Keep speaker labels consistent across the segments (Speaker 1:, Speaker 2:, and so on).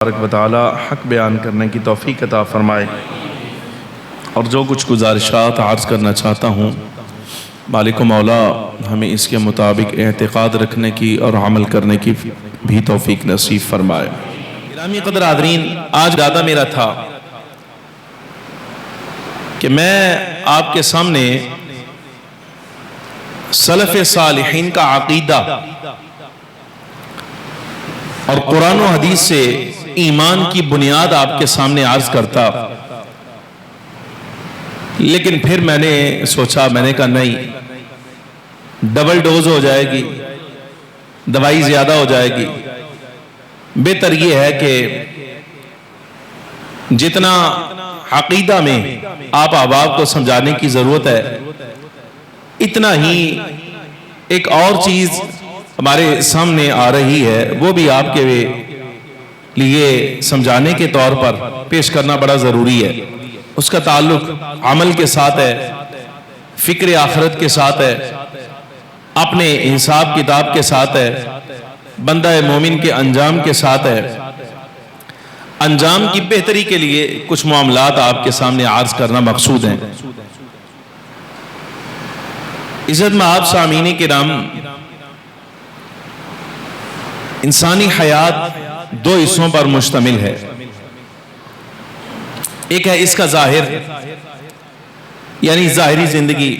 Speaker 1: تبارک و تعالی حق بیان کرنے کی توفیق عطا فرمائے۔ اور جو کچھ گزارشات عرض کرنا چاہتا ہوں، مالک و مولا ہمیں اس کے مطابق اعتقاد رکھنے کی اور عمل کرنے کی بھی توفیق نصیب فرمائے۔ گرامی قدر حاضرین، آج ارادہ میرا تھا کہ میں آپ کے سامنے سلف صالحین کا عقیدہ اور قرآن و حدیث سے ایمان کی بنیاد آپ کے سامنے عرض کرتا، لیکن پھر میں نے سوچا، میں نے کہا نہیں، ڈبل ڈوز ہو جائے گی، دوائی زیادہ ہو جائے گی۔ بہتر یہ ہے کہ جتنا عقیدہ میں آپ احباب کو سمجھانے کی ضرورت ہے، اتنا ہی ایک اور چیز ہمارے سامنے آ رہی ہے، وہ بھی آپ کے لیے سمجھانے کے طور پر پیش کرنا بڑا ضروری ہے۔ اس کا تعلق عمل کے ساتھ ہے، فکر آخرت کے ساتھ ہے، اپنے حساب کتاب کے ساتھ ہے، بندہ مومن کے انجام کے ساتھ ہے۔ انجام کی بہتری کے لیے کچھ معاملات آپ کے سامنے عرض کرنا مقصود ہیں۔ عزت مآب سامعین کرام، انسانی حیات دو حصوں پر مشتمل ہے۔ ایک ہے اس کا ظاہر، یعنی ظاہری زندگی،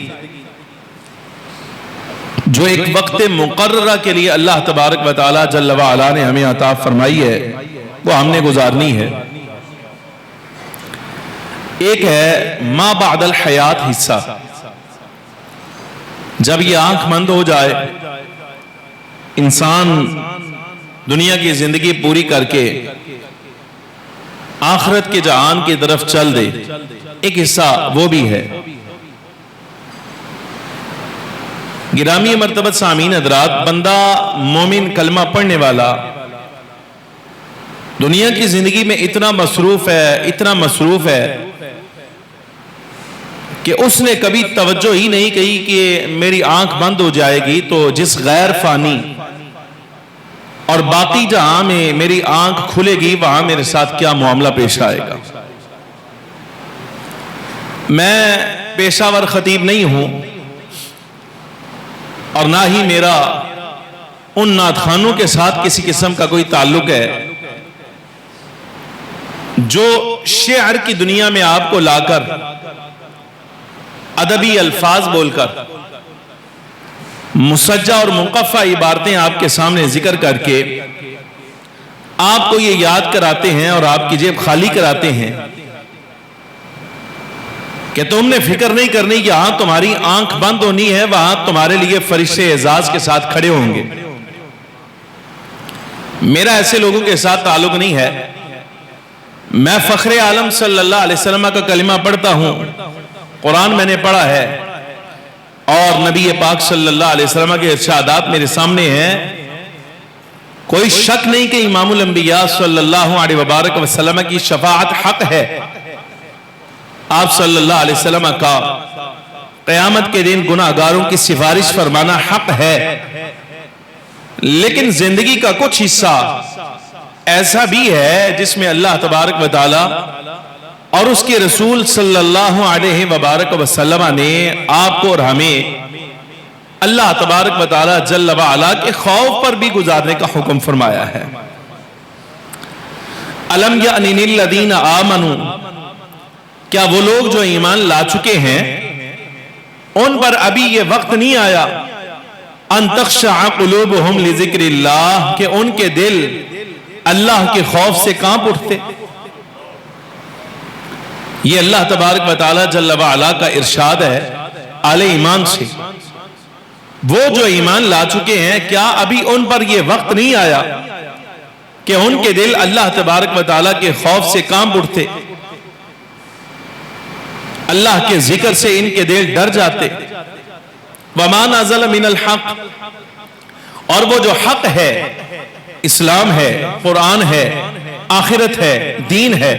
Speaker 1: جو ایک وقت مقررہ کے لیے اللہ تبارک و تعالی جل وعلا نے ہمیں عطا فرمائی ہے، وہ ہم نے گزارنی ہے۔ ایک ہے ما بعد الحیات حصہ، جب یہ آنکھ بند ہو جائے، انسان دنیا کی زندگی پوری کر کے آخرت کے جہان کی طرف چل دے، ایک حصہ وہ بھی ہے۔ گرامی مرتبت سامعین حضرات، بندہ مومن کلمہ پڑھنے والا دنیا کی زندگی میں اتنا مصروف ہے کہ اس نے کبھی توجہ ہی نہیں کی کہ میری آنکھ بند ہو جائے گی تو جس غیر فانی اور باقی جہاں میں میری آنکھ کھلے گی، وہاں میرے ساتھ کیا معاملہ پیش آئے گا۔ میں پیشہ ور خطیب نہیں ہوں، اور نہ ہی میرا ان نعت خوانوں کے ساتھ کسی قسم کا کوئی تعلق ہے جو شعر کی دنیا میں آپ کو لا کر ادبی الفاظ بول کر مسجع اور مقفع عبارتیں آپ کے سامنے ذکر کر کے آپ کو یہ یاد کراتے ہیں اور آپ کی جیب خالی کراتے ہیں کہ تم نے فکر نہیں کرنی، یہاں تمہاری آنکھ بند ہونی ہے، وہاں تمہارے لیے فرشتے اعزاز کے ساتھ کھڑے ہوں گے۔ میرا ایسے لوگوں کے ساتھ تعلق نہیں ہے۔ میں فخر عالم صلی اللہ علیہ وسلم کا کلمہ پڑھتا ہوں، قرآن میں نے پڑھا ہے، اور نبی پاک صلی اللہ علیہ وسلم کے ارشادات میرے سامنے ہیں۔ کوئی شک نہیں کہ امام الانبیاء صلی اللہ علیہ وبارک وسلم کی شفاعت حق ہے۔ آپ صلی اللہ علیہ وسلم کا قیامت کے دن گناہگاروں کی سفارش فرمانا حق ہے، لیکن زندگی کا کچھ حصہ ایسا بھی ہے جس میں اللہ تبارک و تعالی اور اس کے رسول صلی اللہ علیہ وبارک وسلم نے آپ کو اور ہمیں اللہ تبارک و تعالی جل وعلا کے خوف پر بھی گزارنے کا حکم فرمایا ہے۔ الم یأن للذین آمنوا، کیا وہ لوگ جو ایمان لا چکے ہیں ان پر ابھی یہ وقت نہیں آیا ان تخشع قلوبہم لذکر اللہ، کہ ان کے دل اللہ کے خوف سے کانپ اٹھتے؟ یہ اللہ تبارک و تعالی جل وعلا کا ارشاد ہے آل ایمان سے۔ وہ جو ایمان لا چکے ہیں، کیا ابھی ان پر یہ وقت نہیں آیا کہ ان کے دل اللہ تبارک و تعالی کے خوف سے کانپ اٹھتے، اللہ کے ذکر سے ان کے دل ڈر جاتے؟ وَمَا نَزَلَ مِنَ الْحَقِّ، اور وہ جو حق ہے، اسلام ہے، قرآن ہے، آخرت ہے، دین ہے،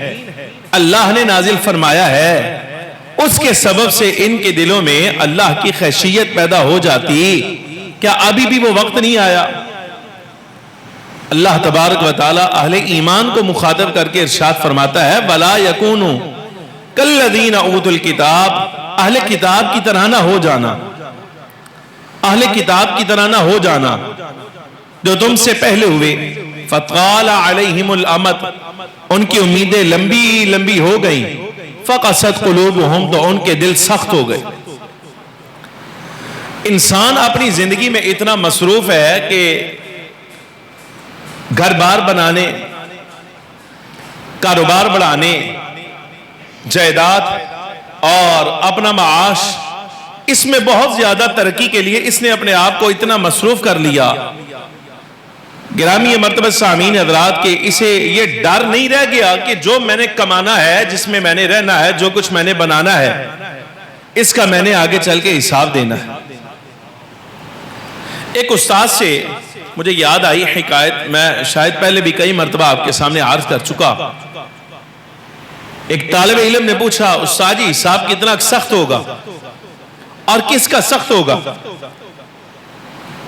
Speaker 1: اللہ نے نازل فرمایا ہے، اس کے سبب سے ان کے دلوں میں اللہ کی خشیت پیدا ہو جاتی۔ کیا ابھی بھی وہ وقت نہیں آیا؟ اللہ تبارک و تعالی اہل ایمان کو مخاطب کر کے ارشاد فرماتا ہے وَلَا يَكُونُوا كَالَّذِينَ أُوتُوا الْكِتَابَ، اہل کتاب کی طرح نہ ہو جانا، اہل کتاب کی طرح نہ ہو جانا جو تم سے پہلے ہوئے، فَطَالَ عَلَيْهِمُ الْأَمَدُ، ان کی امیدیں لمبی لمبی ہو گئیں، فَقَسَتْ قُلُوبُهُمْ، تو ان کے دل سخت ہو گئے۔ انسان اپنی زندگی میں اتنا مصروف ہے کہ گھر بار بنانے، کاروبار بڑھانے، جائیداد اور اپنا معاش، اس میں بہت زیادہ ترقی کے لیے اس نے اپنے آپ کو اتنا مصروف کر لیا، گرامی مرتبہ سامعین حضرات، کہ اسے یہ ڈر نہیں رہ گیا کہ جو میں نے کمانا ہے، جس میں میں نے رہنا ہے، جو کچھ میں نے بنانا ہے، اس کا میں نے آگے چل کے حساب دینا ہے۔ ایک استاد سے مجھے یاد آئی حکایت، میں شاید پہلے بھی کئی مرتبہ آپ کے سامنے عرض کر چکا۔ ایک طالب علم نے پوچھا استاد جی حساب کتنا سخت ہوگا اور کس کا سخت ہوگا؟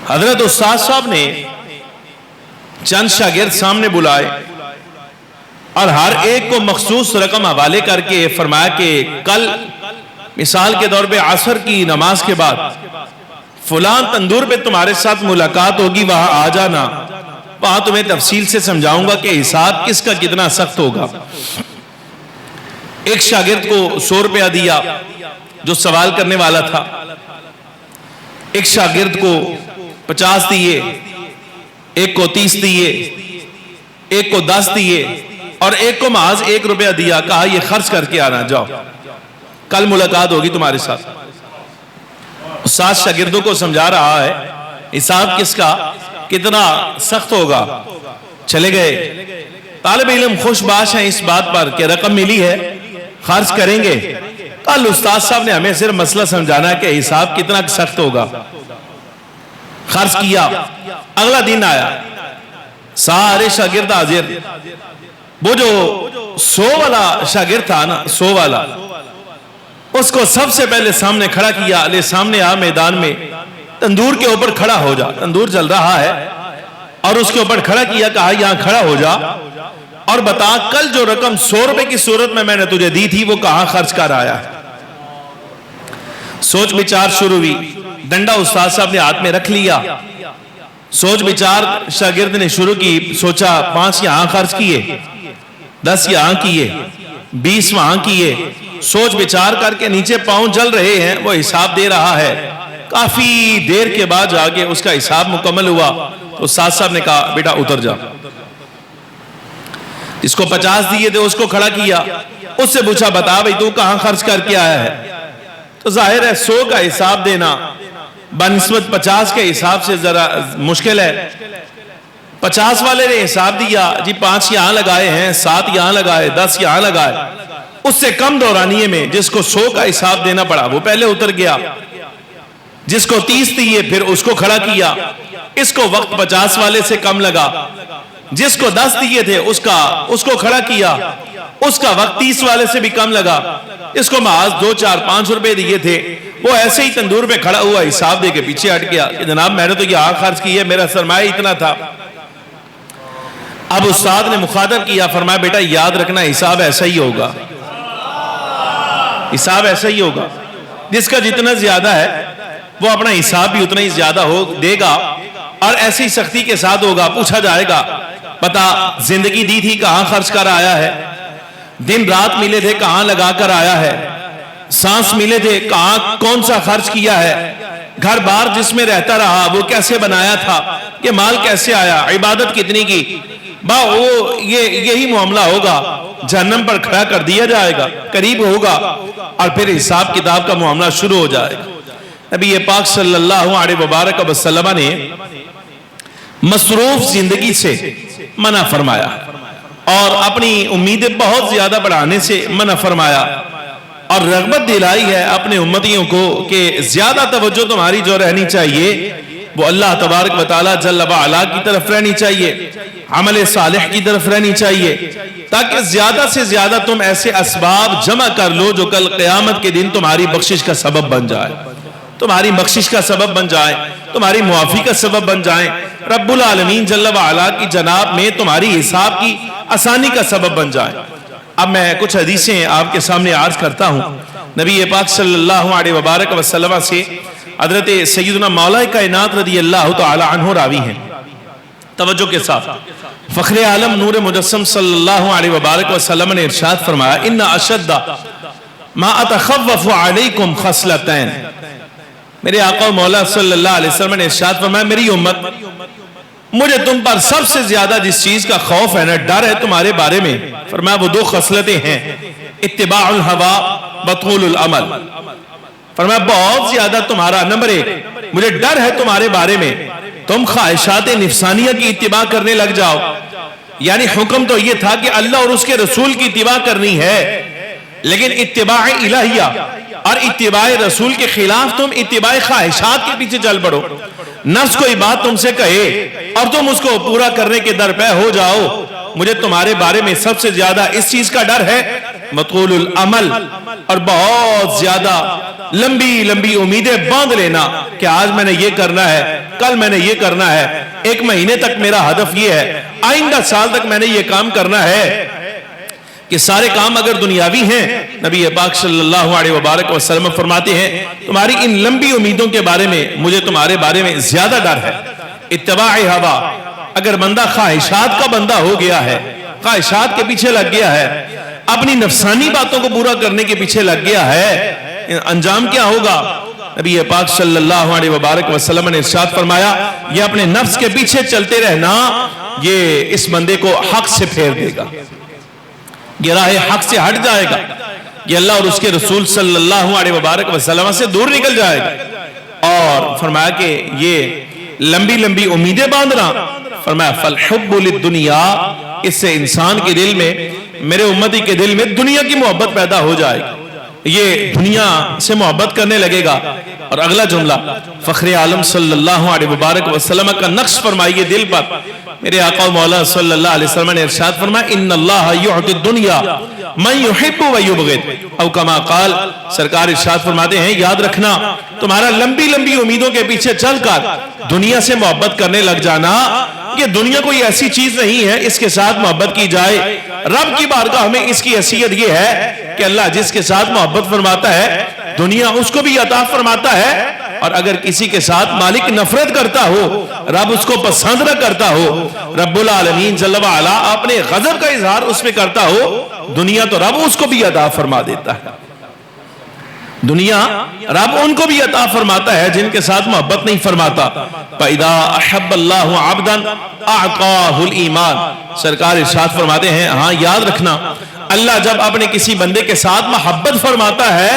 Speaker 1: حضرت استاد صاحب نے چند شاگرد سامنے بلائے اور ہر ایک کو مخصوص رقم حوالے کر کے فرمایا کہ کل مثال کے طور پہ عصر کی نماز کے بعد فلان تندور پہ تمہارے ساتھ ملاقات ہوگی، وہاں آ جانا، وہاں تمہیں تفصیل سے سمجھاؤں گا کہ حساب کس کا کتنا سخت ہوگا۔ ایک شاگرد کو 100 روپیہ دیا جو سوال کرنے والا تھا، ایک شاگرد کو 50 دیے، ایک کو 30 دیے، ایک کو 10 دیے اور ایک کو محض 1 روپیہ دیا، کہا یہ خرچ کر کے آنا، جاؤ کل ملاقات ہوگی تمہارے ساتھ۔ استاد شاگردوں کو سمجھا رہا ہے حساب کس کا کتنا سخت ہوگا۔ چلے گئے، طالب علم خوش باش ہیں اس بات پر کہ رقم ملی ہے، خرچ کریں گے، کل استاد صاحب نے ہمیں صرف مسئلہ سمجھانا ہے کہ حساب کتنا سخت ہوگا۔ خرچ کیا، اگلا دن آیا، سارے شاگرد حاضر، وہ جو 100 والا شاگرد تھا نا، 100 والا، اس کو سب سے پہلے سامنے کھڑا کیا، لے سامنے آ میدان میں، تندور کے اوپر کھڑا ہو جا، تندور جل رہا ہے، اور اس کے اوپر کھڑا کیا، کہا یہاں کھڑا ہو جا اور بتا کل جو رقم 100 روپے کی صورت میں نے تجھے دی تھی وہ کہاں خرچ کر آیا ہے۔ سوچ بچار شروع ہوئی، ڈنڈا استاد صاحب نے ہاتھ میں رکھ لیا، سوچ بچار شاگرد نے شروع کی، سوچا 5 یہاں خرچ کیے، 10 یہاں کیے، 20 وہاں کیے، سوچ بچار کر کے نیچے پاؤں جل رہے ہیں، وہ حساب دے رہا ہے۔ کافی دیر کے بعد جا کے اس کا حساب مکمل ہوا تو استاد صاحب نے کہا بیٹا اتر جا۔ اس کو 50 دیے تھے اس کو کھڑا کیا، اس سے پوچھا بتا بھئی تو کہاں خرچ کر کے آیا ہے؟ تو ظاہر ہے 100 کا حساب دینا بنسبت 50 کے حساب سے ذرا مشکل ہے۔ 50 والے نے حساب دیا، جی 5 یہاں لگائے ہیں، 7 یہاں لگائے، 10 یہاں لگائے، اس سے کم دورانیے میں جس کو 100 کا حساب دینا پڑا وہ پہلے اتر گیا، جس کو 30 دیے پھر اس کو کھڑا کیا، اس کو وقت 50 والے سے کم لگا، جس کو 10 دیے تھے اس کو کھڑا کیا، اس کا وقت 30 والے سے بھی کم لگا، اس کو محض 2 4 5 روپے دیے تھے، وہ ایسے ہی تندور پہ کھڑا ہوا حساب دے کے پیچھے ہٹ گیا کہ جناب میں نے تو یہاں خرچ کیا، میرا سرمایہ اتنا تھا۔ اب استاد نے مخاطب کیا، فرمایا بیٹا یاد رکھنا حساب ایسا ہی ہوگا، حساب ایسا ہی ہوگا، جس کا جتنا زیادہ ہے وہ اپنا حساب بھی اتنا ہی زیادہ دے گا اور ایسی سختی کے ساتھ ہوگا۔ پوچھا جائے گا پتا زندگی دی تھی کہاں خرچ کر آیا ہے، دن رات ملے تھے کہاں لگا کر آیا ہے، سانس ملے تھے کہاں کون سا خرچ کیا ہے، گھر بار جس میں رہتا رہا وہ کیسے بنایا تھا، یہ مال کیسے آیا، عبادت کتنی کی، وہ یہی معاملہ ہوگا، جہنم پر کھڑا کر دیا جائے گا، قریب ہوگا اور پھر حساب کتاب کا معاملہ شروع ہو جائے گا۔ نبی پاک صلی اللہ علیہ وبارک وسلم نے مصروف زندگی سے منع فرمایا اور اپنی امیدیں بہت زیادہ بڑھانے سے منع فرمایا اور رغبت دلائی ہے اپنے امتیوں کو کہ زیادہ توجہ تمہاری جو رہنی چاہیے وہ اللہ تبارک و تعالی جل وعلا کی طرف رہنی چاہیے، عمل صالح کی طرف رہنی چاہیے، تاکہ زیادہ سے زیادہ تم ایسے اسباب جمع کر لو جو کل قیامت کے دن تمہاری بخشش کا سبب بن جائے، تمہاری بخشش کا سبب بن جائے۔ تمہاری معافی کا سبب بن جائیں، رب العالمین جل وعلا کی جناب میں تمہاری حساب کی آسانی کا سبب بن جائیں۔ اب میں کچھ حدیثیں آپ کے سامنے عرض کرتا ہوں۔ نبی پاک صلی اللہ علیہ وبارک وسلم سے حضرت سیدنا مولا کائنات رضی اللہ تعالی عنہ راوی ہیں، توجہ کے ساتھ۔ فخر عالم نور مجسم صلی اللہ علیہ وبارک وسلم نے ارشاد فرمایا، ان اشد ما اتخوف علیکم خصلتین، میرے آقا و مولا صلی اللہ علیہ وسلم نے ارشاد فرمایا، میری امت، مجھے تم پر سب سے زیادہ جس چیز کا خوف ہے نا، ڈر ہے تمہارے بارے میں، فرمایا وہ دو خصلتیں ہیں، اتباع الہوا بطول العمل۔ فرمایا بہت زیادہ تمہارا نمبر ایک، مجھے ڈر ہے تمہارے بارے میں تم خواہشات نفسانیہ کی اتباع کرنے لگ جاؤ۔ یعنی حکم تو یہ تھا کہ اللہ اور اس کے رسول کی اتباع کرنی ہے، لیکن اتباع الہیہ اور اتباع رسول کے خلاف تم اتباع خواہشات کے پیچھے چل پڑو، نفس کوئی بات تم سے کہے اور تم اس کو پورا کرنے کے درپے ہو جاؤ۔ مجھے تمہارے بارے میں سب سے زیادہ اس چیز کا ڈر ہے، مطول العمل، اور بہت زیادہ لمبی لمبی امیدیں باندھ لینا کہ آج میں نے یہ کرنا ہے، کل میں نے یہ کرنا ہے، ایک مہینے تک میرا ہدف یہ ہے، آئندہ سال تک میں نے یہ کام کرنا ہے، کہ سارے کام اگر دنیاوی ہیں، نبی پاک صلی اللہ علیہ وبارک وسلم فرماتے ہیں تمہاری ان لمبی امیدوں کے بارے میں مجھے تمہارے بارے میں زیادہ ڈر ہے۔ اتباع ہوا، اگر بندہ خواہشات کا بندہ ہو گیا ہے، خواہشات کے پیچھے لگ گیا ہے، اپنی نفسانی باتوں کو پورا کرنے کے پیچھے لگ گیا ہے، انجام کیا ہوگا؟ نبی پاک صلی اللہ علیہ وبارک وسلم نے ارشاد فرمایا، یہ اپنے نفس کے پیچھے چلتے رہنا یہ اس بندے کو حق سے پھیر دے گا، یہ راہ حق سے ہٹ جائے گا، یہ اللہ اور اس کے رسول صلی اللہ علیہ وبارک وسلم سے دور نکل جائے گا۔ اور فرمایا کہ یہ لمبی لمبی امیدیں باندھنا، فرمایا فالحب للدنیا، اس سے انسان کے دل میں، میرے امتی کے دل میں دنیا کی محبت پیدا ہو جائے گی، یہ دنیا سے محبت کرنے لگے گا۔ اور اگلا جملہ فخر عالم صلی اللہ علیہ وبارک وسلم کا نقش فرمائیے دل پر، میرے آقا و مولا صلی اللہ علیہ وسلم نے ارشاد فرمایا، ان اللہ یعطی الدنیا من یحب و یبغض، او کما قال، سرکار ارشاد فرماتے ہیں یاد رکھنا تمہارا لمبی لمبی امیدوں کے پیچھے چل کر دنیا سے محبت کرنے لگ جانا، یہ دنیا کوئی ایسی چیز نہیں ہے اس کے ساتھ محبت کی جائے۔ رب کی بارگاہ میں اس کی حیثیت یہ ہے کہ اللہ جس کے ساتھ محبت فرماتا ہے دنیا اس کو بھی عطا فرماتا ہے، اور اگر کسی کے ساتھ مالک نفرت کرتا ہو، رب اس کو پسند نہ کرتا ہو، رب العالمین جل وعلا اپنے غضب کا اظہار اس میں کرتا ہو، دنیا تو رب اس کو بھی عطا فرما دیتا ہے، دنیا رب ان کو بھی عطا فرماتا ہے جن کے ساتھ محبت نہیں فرماتا۔ فَإِذَا أَحَبَّ اللَّهُ عَبْدًا أَعْطَاهُ الْإِيمَانِ، سرکار ارشاد فرماتے ہیں ہاں یاد رکھنا اللہ جب اپنے کسی بندے کے ساتھ محبت فرماتا ہے،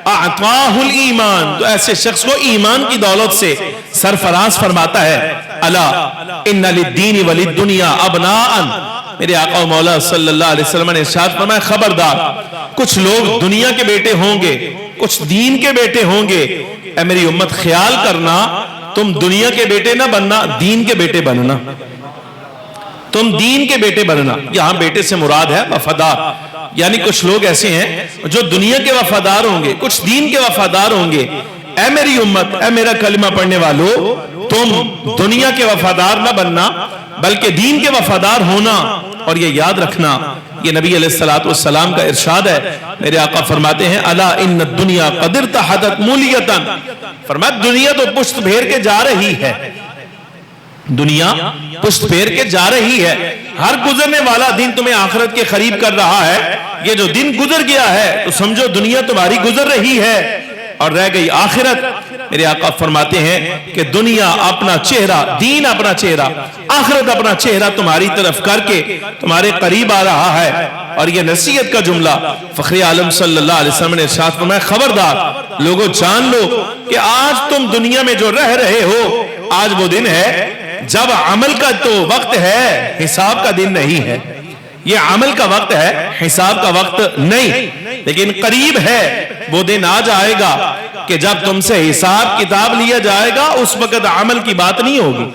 Speaker 1: أَعْطَاهُ الْإِيمَانِ، تو ایسے شخص کو ایمان کی دولت سے سرفراز فرماتا ہے۔ أَلَا إِنَّ لِلدِّينِ وَلِلدُّنْيَا أَبْنَاءً، میرے آقا و مولا صلی اللہ علیہ وسلم نے ارشاد فرمایا خبردار، کچھ لوگ دنیا کے بیٹے ہوں گے، کچھ دین کے بیٹے ہوں گے، اے میری امت خیال کرنا تم دنیا کے بیٹے نہ بننا، دین کے بیٹے بننا، تم دین کے بیٹے بننا۔ یہاں بیٹے سے مراد ہے وفادار، یعنی کچھ لوگ ایسے ہیں جو دنیا کے وفادار ہوں گے، کچھ دین کے وفادار ہوں گے۔ اے میری امت، اے میرا کلمہ پڑھنے والو، تم دنیا کے وفادار نہ بننا بلکہ دین کے وفادار ہونا۔ اور یہ یاد رکھنا یہ نبی علیہ السلام کا ارشاد ہے، میرے آقا فرماتے ہیں الا ان الدنیا قد ارتحدت مولیتا، فرمایا دنیا تو پشت پھیر کے جا رہی ہے، دنیا پشت پھیر کے جا رہی ہے، ہر گزرنے والا دن تمہیں آخرت کے قریب کر رہا ہے، یہ جو دن گزر گیا ہے تو سمجھو دنیا تمہاری گزر رہی ہے اور رہ گئی آخرت۔ میرے آقا فرماتے ہیں کہ دنیا اپنا چہرہ، دین اپنا چہرہ، آخرت اپنا چہرہ تمہاری طرف کر کے تمہارے قریب آ رہا ہے۔ اور یہ نصیحت کا جملہ فخر عالم صلی اللہ علیہ وسلم نے ارشاد فرمایا خبردار لوگوں جان لو کہ آج تم دنیا میں جو رہ رہے ہو، آج وہ دن ہے جب عمل کا تو وقت ہے، حساب کا دن نہیں ہے، یہ عمل کا وقت ہے، حساب کا وقت نہیں، لیکن قریب ہے وہ دن آ جائے گا کہ جب تم سے حساب کتاب لیا جائے گا، اس وقت عمل کی بات نہیں ہوگی،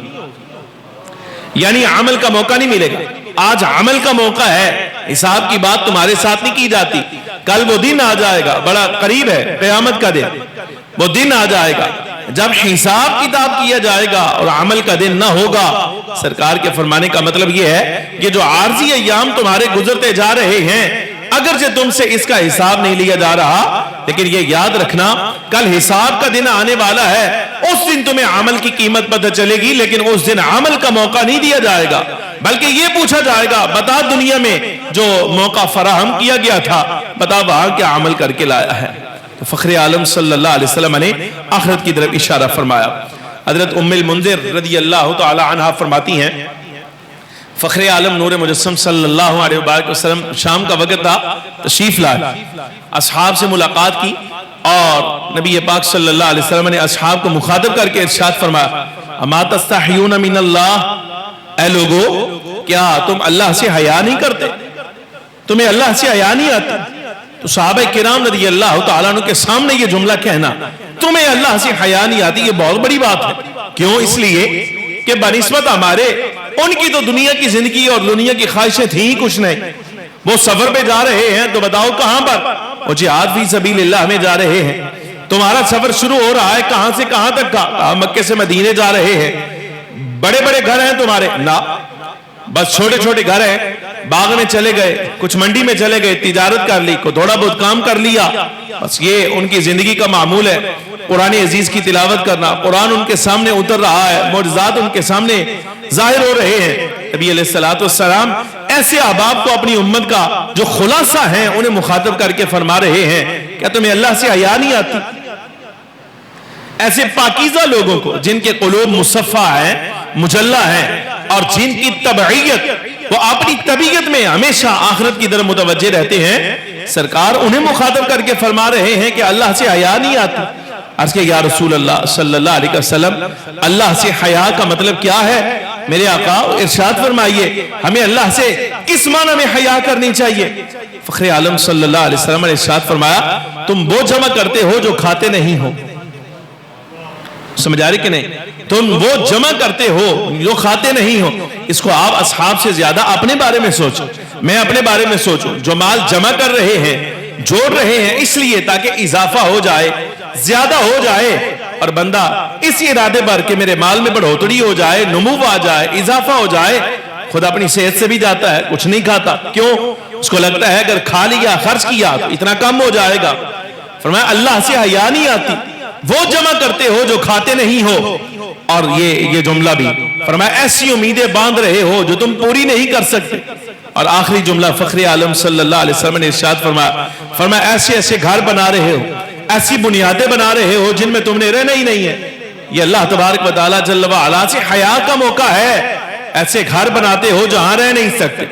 Speaker 1: یعنی عمل کا موقع نہیں ملے گا۔ آج عمل کا موقع ہے، حساب کی بات تمہارے ساتھ نہیں کی جاتی، کل وہ دن آ جائے گا، بڑا قریب ہے قیامت کا دن، وہ دن آ جائے گا جب حساب کتاب کیا جائے گا اور عمل کا دن نہ ہوگا. سرکار کے فرمانے کا مطلب یہ ہے کہ جو عارضی ایام تمہارے گزرتے جا رہے ہیں اگرچہ تم سے اس کا حساب نہیں لیا جا رہا، لیکن یہ یاد رکھنا کل حساب کا دن آنے والا ہے. اس دن تمہیں عمل کی قیمت پتہ چلے گی، لیکن اس دن عمل کا موقع نہیں دیا جائے گا، بلکہ یہ پوچھا جائے گا بتا دنیا میں جو موقع فراہم کیا گیا تھا بتا وہاں کیا عمل کر کے لایا ہے. تو فخر عالم صلی اللہ علیہ وسلم نے آخرت کی طرف اشارہ فرمایا. حضرت ام المنذر رضی اللہ تعالی عنہا فرماتی ہیں فخر عالم نور مجسم صلی اللہ علیہ وسلم شام کا وقت تھا، تشریف لائے، اصحاب سے ملاقات کی اور نبی پاک صلی اللہ علیہ وسلم نے اصحاب کو مخاطب کر کے ارشاد فرمایا اما تستحیون من اللہ، اے لوگو کیا تم اللہ سے حیا نہیں کرتے، تمہیں اللہ سے حیا نہیں آتی؟ تو صحابہ کرام رضی اللہ تعالیٰ عنہ کے سامنے یہ جملہ کہنا تمہیں اللہ سے حیا نہیں آتی، یہ بہت بڑی بات ہے. کیوں؟ اس لیے کہ بنسبت ہمارے ان کی تو دنیا کی زندگی اور دنیا کی خواہشیں تھیں کچھ نہیں. وہ سفر پہ جا رہے ہیں تو بتاؤ کہاں پر؟ وہ جہاد فی سبیل اللہ میں جا رہے ہیں. تمہارا سفر شروع ہو رہا ہے کہاں سے کہاں تک کا؟ مکے سے مدینے جا رہے ہیں. بڑے بڑے گھر ہیں تمہارے؟ نہ، بس چھوٹے چھوٹے گھر ہیں. باغ میں چلے گئے، کچھ منڈی میں چلے گئے، تجارت کر لی، کو تھوڑا بہت کام کر لیا، بس یہ ان کی زندگی کا معمول ہے. قرآن عزیز کی تلاوت کرنا، قرآن ان کے سامنے اتر رہا ہے، معجزات ان کے سامنے ظاہر ہو رہے ہیں. نبی علیہ السلام ایسے احباب کو اپنی امت کا جو خلاصہ ہیں انہیں مخاطب کر کے فرما رہے ہیں کیا تمہیں اللہ سے حیا نہیں آتی؟ ایسے پاکیزہ لوگوں کو جن کے قلوب مصفہ ہیں، مجلہ ہیں، اور جن کی طبعیت وہ اپنی طبیعت میں ہمیشہ آخرت کی طرف متوجہ رہتے ہیں، سرکار انہیں مخاطب کر کے فرما رہے ہیں کہ اللہ سے حیا نہیں آتی. عرض کہ یا رسول اللہ صلی اللہ علیہ وسلم اللہ سے حیا کا مطلب کیا ہے؟ میرے آقا ارشاد فرمائیے ہمیں اللہ سے کس معنی میں حیا کرنی چاہیے؟ فخر عالم صلی اللہ علیہ وسلم نے ارشاد فرمایا تم وہ جمع کرتے ہو جو کھاتے نہیں ہو. سمجھ آ رہی کہ نہیں؟ تم وہ جمع کرتے ہو جو کھاتے نہیں ہو. اس کو آپ اصحاب سے زیادہ اپنے بارے میں سوچو، میں اپنے بارے میں سوچوں. جو مال جمع کر رہے ہیں، جوڑ رہے ہیں اس لیے تاکہ اضافہ ہو جائے، زیادہ ہو جائے، اور بندہ اس ارادے پر کہ میرے مال میں بڑھوتری ہو جائے، نمو آ جائے، اضافہ ہو جائے، خود اپنی صحت سے بھی جاتا ہے، کچھ نہیں کھاتا. کیوں؟ اس کو لگتا ہے اگر کھا لیا خرچ کیا تو اتنا کم ہو جائے گا. فرمایا اللہ سے حیا نہیں آتی، وہ جمع کرتے ہو جو کھاتے نہیں ہو. اور یہ جملہ بھی فرمایا ایسی امیدیں باندھ رہے ہو جو تم پوری نہیں کر سکتے. اور آخری جملہ فخر عالم صلی اللہ علیہ وسلم نے ارشاد فرمایا ایسے ایسے گھر بنا رہے ہو، ایسی بنیادیں بنا رہے ہو جن میں تم نے رہنا ہی نہیں ہے. یہ اللہ تبارک و تعالیٰ جل وعلا سے حیا کا موقع ہے. ایسے گھر بناتے ہو جہاں رہ نہیں سکتے،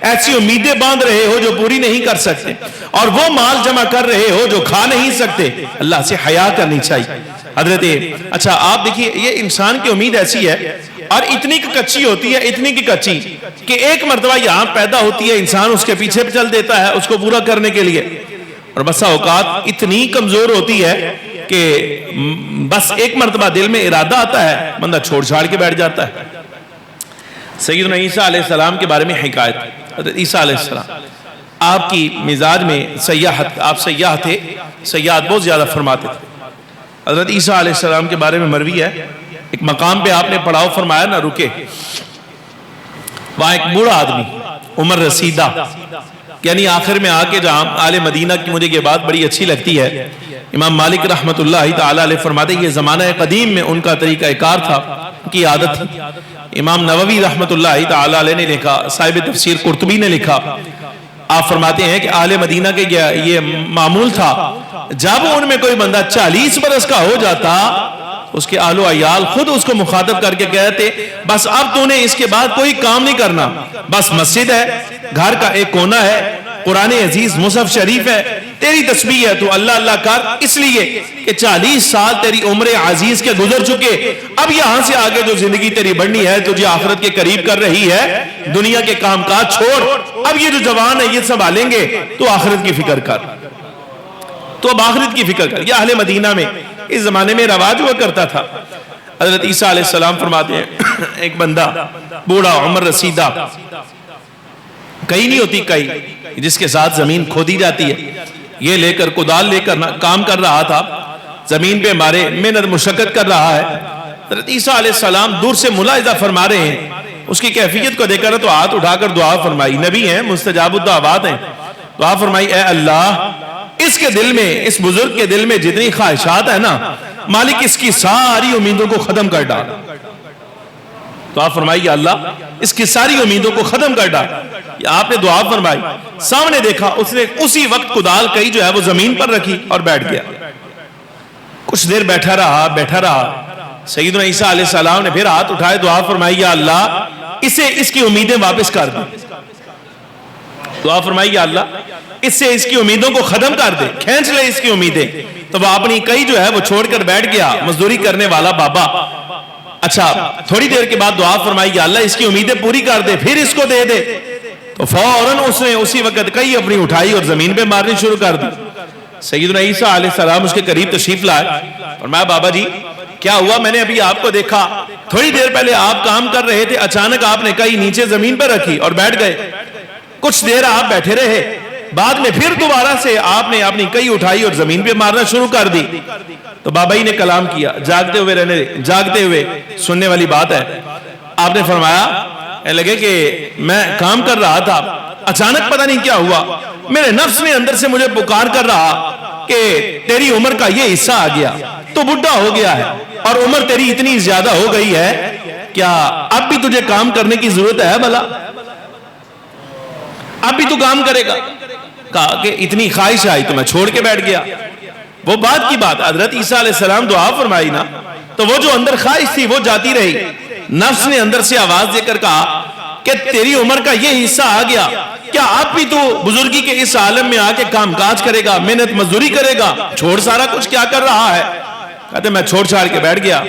Speaker 1: ایسی امیدیں باندھ رہے ہو جو پوری نہیں کر سکتے، اور وہ مال جمع کر رہے ہو جو کھا نہیں سکتے. اللہ سے حیا کرنی چاہیے. حضرت اچھا آپ دیکھیے یہ انسان کی امید ایسی ہے اور اتنی کی کچی ہوتی ہے، اتنی کی کچی کہ ایک مرتبہ یہاں پیدا ہوتی ہے، انسان اس کے پیچھے چل دیتا ہے اس کو پورا کرنے کے لیے، اور بسا اوقات اتنی کمزور ہوتی ہے کہ بس ایک مرتبہ دل میں ارادہ آتا ہے بندہ چھوڑ چھاڑ کے بیٹھ جاتا ہے. سیدنا عیسیٰ علیہ السلام کے بارے میں حکایت. حضرت عیسیٰ علیہ السلام آپ کی مزاج میں سیاحت، آپ سیاح تھے، سیاحت بہت زیادہ فرماتے تھے. حضرت عیسیٰ علیہ السلام کے بارے میں مروی ہے ایک مقام پہ آپ نے پڑاؤ فرمایا نہ رکے. وہاں ایک بوڑھا آدمی عمر رسیدہ، یعنی آخر میں آ کے جہاں آل مدینہ کی مجھے یہ بات بڑی اچھی لگتی ہے. امام مالک رحمت اللہ تعالیٰ علیہ فرماتے یہ زمانہ قدیم میں ان کا طریقہ کار تھا، ان کی عادت تھی. امام نووی رحمت اللہ تعالیٰ علیہ نے لکھا، صاحب تفسیر قرطبی نے لکھا، آپ فرماتے ہیں کہ آل مدینہ کے یہ معمول تھا جب ان میں کوئی بندہ 40 برس کا ہو جاتا اس کے آل و عیال خود اس کو مخاطب کر کے کہتے بس اب تو نے اس کے بعد کوئی کام نہیں کرنا، بس مسجد ہے، گھر کا ایک کونا ہے، قرآن عزیز مصحف شریف ہے، تیری تسبیح ہے تو اللہ اللہ کر، اس لیے کہ 40 سال تیری عمر عزیز کے گزر چکے، اب یہاں سے آگے جو زندگی تیری بڑھنی ہے تجھے آخرت کے قریب کر رہی ہے، دنیا کے کام کاج چھوڑ، اب یہ جو جوان ہے یہ سنبھالیں گے تو آخرت کی فکر کر، تو اب آخرت کی فکر کر. یہ اہل مدینہ میں اس زمانے میں رواج ہوا کرتا تھا. حضرت عیسیٰ علیہ السلام فرماتے ہیں ایک بندہ بوڑھا عمر رسیدہ، کئی نہیں ہوتی کئی جس کے ساتھ زمین کھودی جاتی ہے، یہ لے کر کدال لے کر کام کر رہا تھا زمین پہ ہمارے محنت مشقت کر رہا ہے. حضرت عیسیٰ علیہ السلام دور سے ملاحظہ فرما رہے ہیں. اس کی کیفیت کو دیکھ کر تو ہاتھ اٹھا کر دعا فرمائی. نبی ہیں, مستجاب الدعوات ہیں. دعا فرمائی, اے اللہ اس کے دل میں, اس بزرگ کے دل میں جتنی خواہشات ہیں نا, مالک اس کی ساری امیدوں کو ختم کر ڈال. دعا فرمائی, یا اللہ اس کی ساری امیدوں کو ختم کر ڈال. آپ نے دعا فرمائی, سامنے دیکھا, اس نے اسی وقت کدال کئی جو ہے وہ زمین پر رکھی اور بیٹھ گیا. کچھ دیر بیٹھا رہا. سیدنا عیسیٰ علیہ السلام نے پھر ہاتھ اٹھائے, دعا فرمائی, یا اللہ اسے اس کی امیدیں واپس کر دے. دعا فرمائی, یا اللہ اس سے اس کی امیدوں کو ختم کر دے, کھینچ لے اس کی امیدیں. تو وہ اپنی کئی جو ہے وہ چھوڑ کر بیٹھ گیا, مزدوری کرنے والا بابا. اچھا تھوڑی دیر کے بعد دعا فرمائی, یا اللہ اس کی امیدیں پوری کر دے, پھر اس کو دے دے. تو فوراً اس نے اسی وقت کئی اپنی اٹھائی اور زمین پہ مارنی شروع کر دی. سیدنا عیسیٰ علیہ السلام اس کے قریب تشریف لائے. فرمایا, بابا جی کیا ہوا؟ میں نے ابھی آپ کو دیکھا, تھوڑی دیر پہلے آپ کام کر رہے تھے, اچانک آپ نے کئی نیچے زمین پہ رکھی اور بیٹھ گئے. کچھ دیر آپ بیٹھے رہے, بعد میں پھر دوبارہ سے آپ نے اپنی کئی اٹھائی اور زمین پہ مارنا شروع کر دی. تو بابا ہی نے کلام کیا, جاگتے ہوئے رہنے, جاگتے ہوئے سننے والی بات ہے. آپ نے فرمایا, لگے کہ میں کام کر رہا تھا, اچانک پتہ نہیں کیا ہوا, میرے نفس نے اندر سے مجھے پکار کر رہا کہ تیری عمر کا یہ حصہ آ گیا, تو بڈھا ہو گیا ہے اور عمر تیری اتنی زیادہ ہو گئی ہے, کیا اب بھی تجھے کام کرنے کی ضرورت ہے بھلا؟ اب بھی تو کام کرے گا؟ کہا کہ اتنی خواہش آئی تو میں چھوڑ کے بیٹھ گیا. وہ بات کی بات, حضرت عیسیٰ علیہ السلام دعا فرمائی نا, تو وہ جو اندر خواہش تھی وہ جاتی رہی. نفس نے اندر سے آواز دے کر کہا کہ تیری عمر کا یہ حصہ آ گیا, کیا اب بھی تو بزرگی کے اس عالم میں آ کے کام کاج کرے گا, محنت مزدوری کرے گا, چھوڑ سارا کچھ کیا کر رہا ہے؟ کہتے میں چھوڑ چھاڑ کے بیٹھ گیا.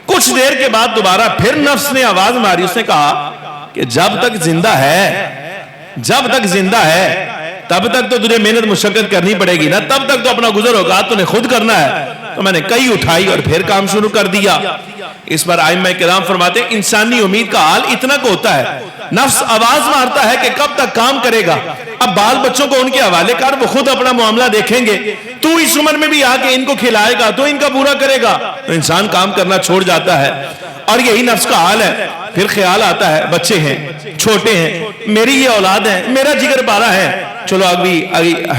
Speaker 1: کچھ دیر کے بعد دوبارہ پھر نفس نے آواز ماری. اس نے کہا کہ جب تک زندہ ہے تب تک تو تجھے محنت مشقت کرنی پڑے گی نا, تب تک تو اپنا گزر ہوگا, تو نے خود کرنا ہے. تو میں نے کئی اٹھائی اور پھر کام شروع کر دیا. اس پر ائمہ کرام فرماتے ہیں انسانی امید کا حال اتنا کو ہوتا ہے, نفس آواز مارتا ہے کہ کب تک کام کرے گا, اب بال بچوں کو ان کے حوالے کر, وہ خود اپنا معاملہ دیکھیں گے, تو اس عمر میں بھی آ کے ان کو کھلائے گا, تو ان کا پورا کرے گا. تو انسان کام کرنا چھوڑ جاتا ہے, اور یہی نفس کا حال ہے. پھر خیال آتا ہے بچے ہیں, چھوٹے ہیں, میری یہ اولاد ہے, میرا جگر پارا ہے, چلو ابھی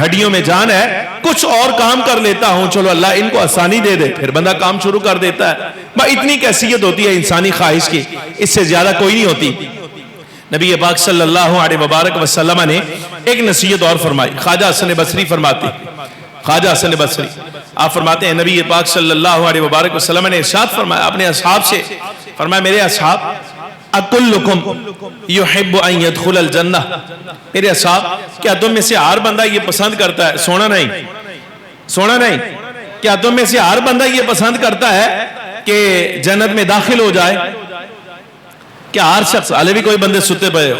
Speaker 1: ہڈیوں میں جان ہے, کچھ اور کام کر لیتا ہوں, چلو اللہ ان کو آسانی دے دے. پھر بندہ کام شروع کر دیتا ہے. اتنی کیفیت ہوتی ہے انسانی خواہش کی, اس سے زیادہ کوئی نہیں ہوتی. نبی پاک صلی اللہ علیہ وبارک وسلم نے ایک نصیحت اور فرمائی. خواجہ حسن بصری فرماتے, خواجہ حسن بصری آپ فرماتے ہیں, نبی پاک صلی اللہ علیہ وبارک وسلم نے ارشاد فرمایا اپنے اصحاب سے, فرمایا میرے اصحاب, اکلکم یحب ان يدخل الجنہ, میرے اصحاب کیا تم میں سے ہر بندہ یہ پسند کرتا ہے, سونا نہیں, کیا تم میں سے ہر بندہ یہ پسند کرتا ہے کہ جنت میں داخل ہو جائے؟ کیا ہر شخص, حالے بھی کوئی بندے ستے پئے ہو,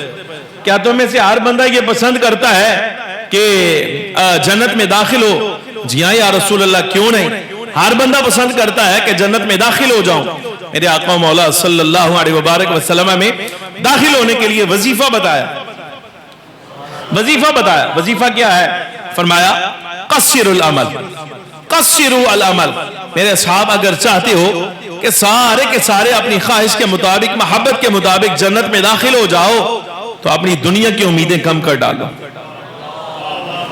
Speaker 1: کیا تم میں سے ہر بندہ یہ پسند کرتا ہے کہ جنت میں داخل ہو؟ جی ہاں یا رسول اللہ, کیوں نہیں, ہر بندہ پسند کرتا ہے کہ جنت میں داخل ہو جاؤں. میرے آقا مولا صلی اللہ علیہ وبارک وسلم میں داخل ہونے کے لیے وظیفہ بتایا. وظیفہ کیا ہے؟ فرمایا قصروا العمل. میرے اصحاب اگر چاہتے ہو کہ سارے کے سارے اپنی خواہش کے مطابق, محبت کے مطابق جنت میں داخل ہو جاؤ, تو اپنی دنیا کی امیدیں کم کر ڈالو,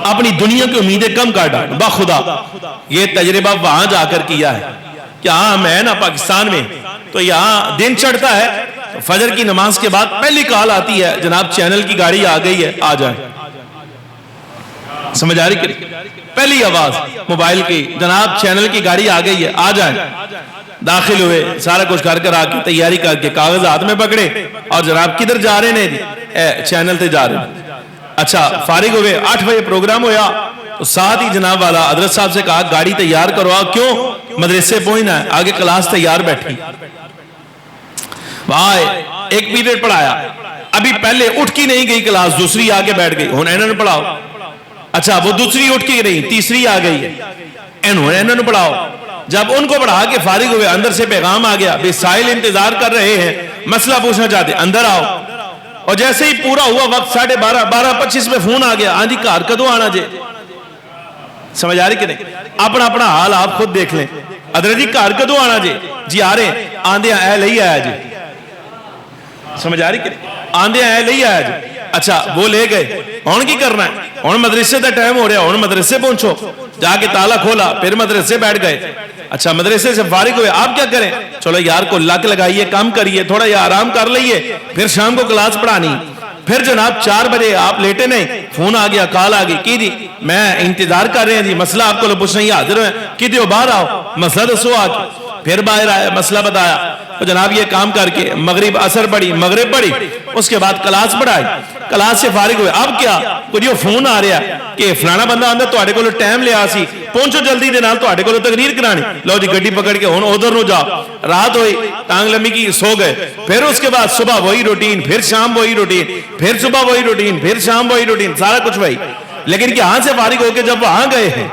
Speaker 1: اپنی دنیا کی امیدیں کم کر ڈالو. بخدا یہ تجربہ وہاں جا کر کیا ہے کہ ہاں میں نا پاکستان میں, تو یہاں دن چڑھتا ہے, فجر کی نماز کے بعد پہلی کال آتی ہے, جناب چینل کی گاڑی آ گئی ہے, آ جائیں. سمجھ آ رہی کہ پہلی آواز موبائل کی, جناب چینل کی گاڑی آ گئی ہے, آ جائیں. داخل ہوئے, سارا کچھ کر کر آ کے تیاری کر کے کاغذ ہاتھ میں پکڑے, اور جناب کدھر جا رہے ہیں؟ چینل تے جا رہے ہیں. اچھا فارغ ہوئے, 8 بجے پروگرام ہویا, تو ساتھ ہی جناب والا حضرت صاحب سے کہا گاڑی تیار کروا, کیوں؟ مدرسے پہنچنا ہے, آگے کلاس تیار بیٹھی. وہاں ایک پیریڈ پڑھایا, ابھی پہلے اٹھ کی نہیں گئی کلاس, دوسری آگے بیٹھ گئی, انہوں نے پڑھاؤ. اچھا وہ دوسری اٹھ کی نہیں, تیسری آ گئی ہے, انہوں نے پڑھاؤ. جب ان کو پڑھا کے فارغ ہوئے, اندر سے پیغام آ گیا, بے سائل انتظار کر رہے ہیں, مسئلہ پوچھنا چاہتے, اندر آؤ. اور جیسے ہی پورا ہوا وقت 12:30 12:25 میں فون آ گیا, ہاں جی گھر کدوں آنا جے, سمجھ آ رہی کہ نہیں؟ اپنا اپنا حال آپ خود دیکھ لیں. حضرت جی گھر کدوں آنا جی؟ جی آ رہے ہیں. آندے اے لئی آیا جی. سمجھ آ رہی کہ نہیں؟ آندے اے لئی آیا جی. اچھا وہ لے گئے, ہون کی کرنا ہے؟ ہون مدرسے دا ٹائم ہو رہا, ہون مدرسے پہنچو. جا کے تالا کھولا, پھر مدرسے بیٹھ گئے. اچھا مدرسے سے فارغ ہوئے, آپ کیا کریں؟ چلو یار کو لک لگائیے, کام کریے, تھوڑا یہ آرام کر لئیے, پھر شام کو کلاس پڑھانی. پھر جناب 4 بجے آپ لیٹے نہیں, فون آ گیا, کال آ گئی کی جی میں انتظار کر رہے ہیں جی, مسئلہ آپ کو پوچھنا, یہ حاضر ہیں کی دیو باہر آؤ, مسئلہ دسو آ کے. پھر باہر آیا, مسئلہ بتایا, تو جناب یہ کام کر کے مغرب عصر پڑھی, مغرب پڑھی, اس کے بعد کلاس پڑھائی, کلاس سے فارغ ہوئے. اب کیا کوئی فون آ رہا کہ فلانا بندہ آندا تواڈے کول ٹائم لیا سی, پہنچو جلدی دے نال تواڈے کول تقریر کرانی. لو جی گڈی پکڑ کے ہن ادھر نو جاؤ. رات ہوئی, ٹانگ لمبی کی, سو گئے. پھر اس کے بعد صبح وہی روٹین, پھر شام وہی روٹین, پھر صبح وہی روٹین, پھر شام وہی روٹین, سارا کچھ وہی. لیکن یہاں سے فارغ ہو کے جب وہاں گئے ہیں,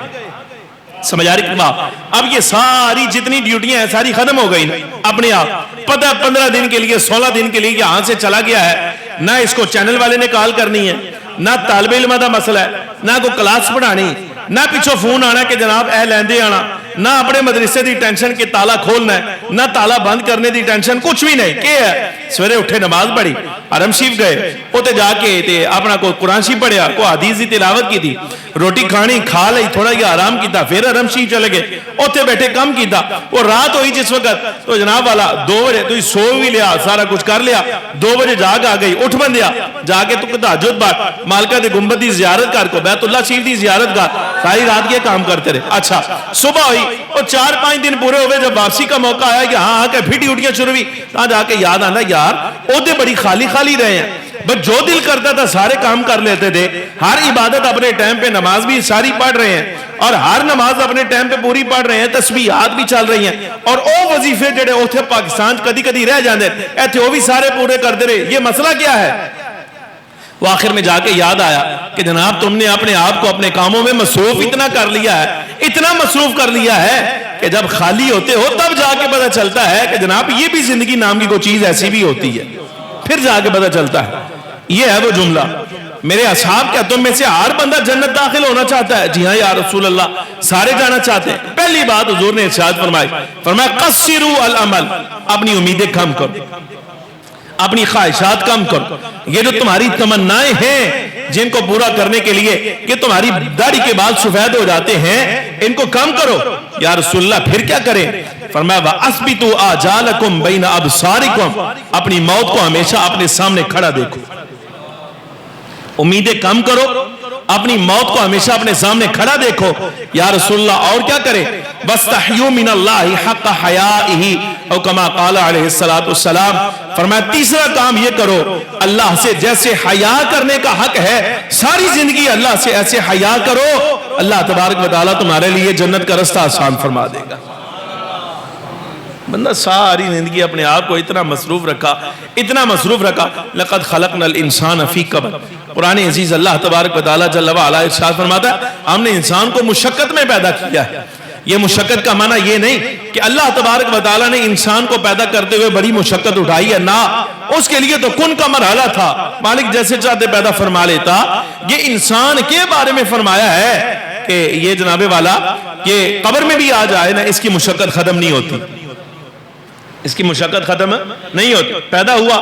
Speaker 1: سمجھ آ رہی بات, اب یہ ساری جتنی ڈیوٹیاں ہیں ساری ختم ہو گئی اپنے آپ. پتہ 15 دن کے لیے 16 دن کے لیے یہاں سے چلا گیا ہے. نہ اس کو چینل والے نے کال کرنی ہے, نہ طالب علم دا مسئلہ ہے, نہ کوئی کلاس پڑھانی, نہ پیچھو فون آنا کہ جناب اے لیندے آنا, نہ اپنے مدرسے دی ٹینشن کہ تالا کھولنا ہے, نہ تالا بند کرنے دی ٹینشن, کچھ بھی نہیں. کہ ہے سویرے اٹھے نماز پڑھی, حرم شریف گئے, اوتے جا کے تے اپنا کوئی قرآن شریف پڑھیا, کوئی حدیث دی تلاوت کی تھی, روٹی کھانی کھا لئی, تھوڑا یہ آرام کیتا, پھر حرم شریف چلے گئے, اوتے بیٹھے کم کیتا. وہ رات ہوئی جس وقت تو جناب والا 2 بجے تو سو بھی لیا, سارا کچھ کر لیا, 2 بجے جاگ آ گئی, اٹھ بندیا جا کے تو تہجد بات مالکہ دے گنبد دی زیارت کر کو, بیت اللہ شریف دی زیارت کر, ساری رات یہ کام کرتے رہے. اچھا صبح ہوئی, اور 4-5 دن پورے ہوئے, جب واپسی کا موقع آیا کہ ہاں آ کے پھر ڈیوٹیاں شروع ہوئی, تاں جا کے یاد آنا یار عہدے بڑی خالی خالی رہے ہیں, بس جو دل کرتا تھا سارے کام کر لیتے تھے. ہر عبادت اپنے ٹائم پہ, نماز بھی ساری پڑھ رہے ہیں, اور ہر نماز اپنے ٹائم پہ پوری پڑھ رہے ہیں, تسبیحات بھی چل رہی ہیں, اور او وظیفے جڑے اوتھے پاکستان کدی کدی رہ جاندے ایتھے وہ بھی سارے پورے کرتے رہے. یہ مسئلہ کیا ہے؟ وہ آخر میں جا کے یاد آیا کہ جناب تم نے اپنے آپ کو اپنے کاموں میں مصروف اتنا کر لیا ہے, اتنا مصروف کر لیا ہے کہ جب خالی ہوتے ہو تب جا کے پتہ چلتا ہے کہ جناب یہ بھی زندگی نام کی کوئی چیز ایسی بھی ہوتی ہے, پھر جا کے پتہ چلتا ہے. یہ ہے وہ جملہ. میرے اصحاب کیا تم میں سے ہر بندہ جنت داخل ہونا چاہتا ہے؟ جی ہاں یا رسول اللہ, سارے جانا چاہتے ہیں. پہلی بات حضور نے ارشاد فرمایا قصروا العمل, اپنی امیدیں کم کرو, اپنی خواہشات کم کرو. یہ جو تمہاری تمنائیں ہیں جن کو پورا کرنے کے لیے کہ تمہاری داڑھی کے بال سفید ہو جاتے ہیں, ان کو کم کرو. یا رسول اللہ پھر کیا کریں؟ فرمایا وَأَثْبِتُوا آجَالَكُمْ بَيْنَ أَبْصَارِكُمْ, اپنی موت کو ہمیشہ اپنے سامنے کھڑا دیکھو. امیدیں کم کرو, اپنی موت کو ہمیشہ اپنے سامنے کھڑا دیکھو. یا رسول اللہ اور کیا کریں؟ وَاسْتَحْيُوا مِنَ اللَّهِ حَقَّ حَيَائِهِ او کما قال علیہ السلام. فرمایا تیسرا کام یہ کرو, اللہ سے جیسے حیا کرنے کا حق ہے ساری زندگی اللہ سے ایسے حیا کرو, اللہ تبارک و تعالیٰ تمہارے لیے جنت کا رستہ آسان فرما دے گا. بندہ ساری زندگی اپنے آپ کو اتنا مصروف رکھا, اتنا مصروف رکھا. لقد خلقنا الانسان فی کبد, قرآن عزیز اللہ تبارک و تعالیٰ جل وعلا ارشاد فرماتا ہے ہم نے انسان کو مشقت میں پیدا کیا ہے. یہ مشقت کا معنی یہ نہیں کہ اللہ تبارک و تعالیٰ نے انسان کو پیدا کرتے ہوئے بڑی مشقت اٹھائی ہے, نہ, اس کے لیے تو کن کا مرحلہ تھا, مالک جیسے چاہتے پیدا فرما لیتا. یہ انسان کے بارے میں فرمایا ہے کہ یہ جناب والا یہ قبر میں بھی آ جائے نا, اس کی مشقت ختم نہیں ہوتی, اس کی مشقت ختم نہیں ہوتی. پیدا ہوا,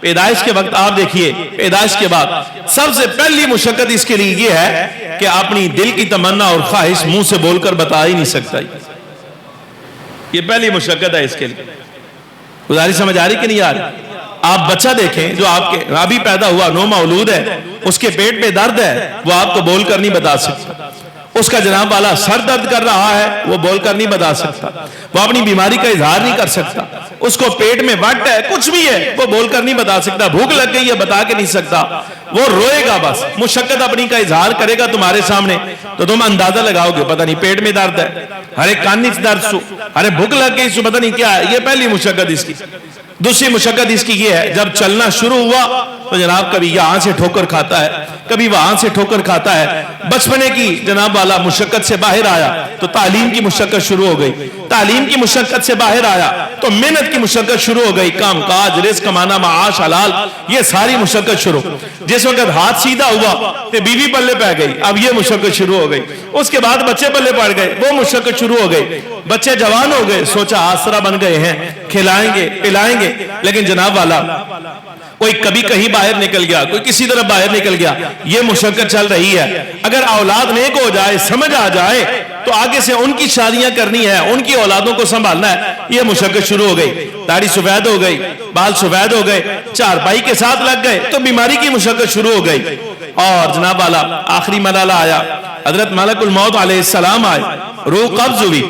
Speaker 1: پیدائش کے وقت آپ دیکھیے, پیدائش کے بعد سب سے پہلی مشقت اس کے لیے یہ ہے کہ اپنی دل کی تمنا اور خواہش منہ سے بول کر بتا ہی نہیں سکتا. یہ پہلی مشقت ہے اس کے لیے. گزارش سمجھ آ رہی کہ نہیں آ رہی؟ آپ بچہ دیکھیں جو آپ کے ابھی پیدا ہوا, نو مولود ہے, اس کے پیٹ پہ درد ہے, وہ آپ کو بول کر نہیں بتا سکتا. اس کا جناب والا سر درد کر رہا ہے, وہ بول کر نہیں بتا سکتا. وہ اپنی بیماری کا اظہار نہیں کر سکتا. اس کو پیٹ میں وٹ ہے, کچھ بھی ہے, وہ بول کر نہیں بتا سکتا. بھوک لگ گئی ہے, بتا کے نہیں سکتا. وہ روئے گا, بس مشقت اپنی کا اظہار کرے گا تمہارے سامنے, تو تم اندازہ لگاؤ گے پتہ نہیں پیٹ میں درد ہے, ارے کان میں درد سو, ارے بھوک لگ گئی سو, پتہ نہیں کیا ہے. یہ پہلی مشقت اس کی. دوسری مشقت اس کی یہ ہے, جب چلنا شروع ہوا تو جناب کبھی یہاں سے ٹھوکر کھاتا ہے, کبھی وہاں سے ٹھوکر کھاتا ہے. بچپنے کی جناب والا مشقت سے باہر آیا تو تعلیم کی مشقت شروع ہو گئی. تعلیم کی مشقت سے باہر آیا تو محنت کی مشقت شروع ہو گئی، کام کاج، رزق کمانا، معاش حلال، یہ ساری مشقت شروع۔ جس وقت ہاتھ سیدھا ہوا تو بیوی پلے پہ گئی، اب یہ مشقت شروع ہو گئی۔ اس کے بعد بچے پلے پڑ گئے، وہ مشقت شروع ہو گئی۔ بچے جوان ہو گئے، سوچا آسرا بن گئے ہیں، کھلائیں گے پلائیں گے، لیکن جناب والا کوئی کبھی کہیں باہر نکل گیا، کوئی کسی طرف باہر نکل گیا، یہ مشقت چل رہی ہے۔ اگر اولاد نیک ہو جائے، سمجھ آ جائے تو آگے سے ان کی شادیاں کرنی ہے، ان کی اولادوں کو سنبھالنا ہے، یہ مشقت شروع ہو گئی۔ داڑھی سفید ہو گئی، بال سفید ہو گئے، چارپائی کے ساتھ لگ گئے تو بیماری کی مشقت شروع ہو گئی۔ اور جناب والا آخری مرحلہ آیا، حضرت ملک الموت علیہ السلام آئے، روح قبض ہوئی۔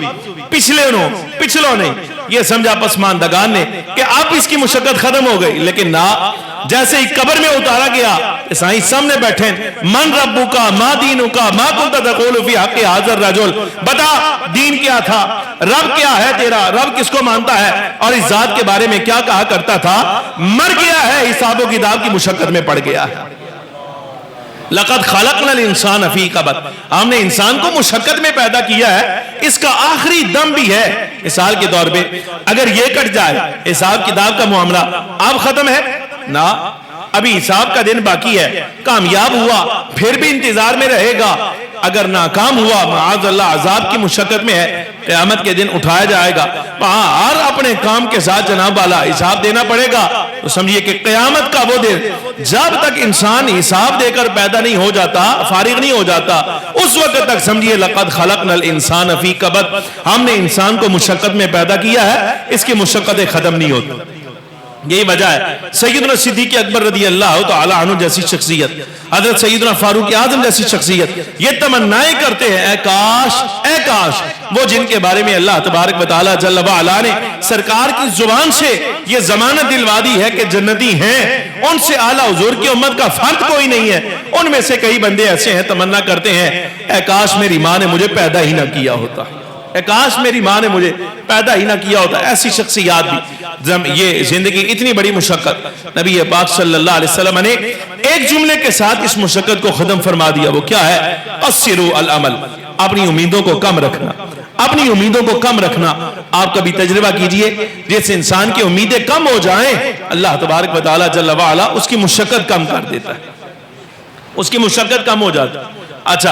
Speaker 1: پچھلوں نے یہ سمجھا پسماندگان نے کہ اب اس کی مشقت ختم ہو گئی، لیکن نہ، جیسے ہی قبر میں اتارا گیا، عیسائی سامنے بیٹھے، من ربک ما دینک ما کنت تقول فی حق ھذا الرجل، بتا دین کیا تھا، رب کیا ہے تیرا، رب کس کو مانتا ہے، اور اس ذات کے بارے میں کیا کہا کرتا تھا، مر گیا ہے، حساب و کتاب کی مشقت میں پڑ گیا ہے۔ لقد خلقنا الانسان فی کبد، ہم نے انسان کو مشقت میں پیدا کیا ہے، اس کا آخری دم بھی ہے۔ مثال کے طور پہ اگر یہ کٹ جائے، حساب کتاب کا معاملہ اب ختم ہے نا، ابھی حساب کا دن باقی ہے، کامیاب ہوا پھر بھی انتظار میں رہے گا، اگر ناکام ہوا معاذ اللہ عذاب کی مشقت میں ہے، قیامت کے دن اٹھایا جائے گا، وہاں ہر اپنے کام کے ساتھ جناب والا حساب دینا پڑے گا۔ تو سمجھیے کہ قیامت کا وہ دن جب تک انسان حساب دے کر پیدا نہیں ہو جاتا، فارغ نہیں ہو جاتا، اس وقت تک سمجھیے لقد خلقنا الانسان فی کبد، ہم نے انسان کو مشقت میں پیدا کیا ہے، اس کی مشقتیں ختم نہیں ہوتی۔ یہی وجہ ہے سیدنا صدیق اکبر رضی اللہ تعالی عنہ جیسی شخصیت، حضرت سیدنا فاروق اعظم جیسی شخصیت یہ تمنائیں کرتے ہیں، اے کاش وہ جن کے بارے میں اللہ تبارک و تعالی جل وعلا نے سرکار کی زبان سے یہ ضمانت دلوا دی ہے کہ جنتی ہیں، ان سے اعلیٰ حضور کی امت کا فرد کوئی نہیں ہے۔ ان میں سے کئی بندے ایسے ہیں تمنا کرتے ہیں، اے کاش میری ماں نے مجھے پیدا ہی نہ کیا ہوتا، اے کاش میری ماں نے مجھے پیدا ہی نہ کیا ہوتا۔ ایسی شخصیات بھی، یہ زندگی اتنی بڑی مشقت، نبی پاک صلی اللہ علیہ وسلم نے ایک جملے کے ساتھ اس مشقت کو ختم فرما دیا، وہ کیا ہے؟ قصروا العمل، اپنی امیدوں کو کم رکھنا، اپنی امیدوں کو کم رکھنا۔ آپ کبھی تجربہ کیجئے، جس انسان کی امیدیں کم ہو جائیں، اللہ تبارک و تعالی جل وعلا اس کی مشقت کم کر دیتا ہے، اس کی مشقت کم ہو جاتا ہے۔ اچھا،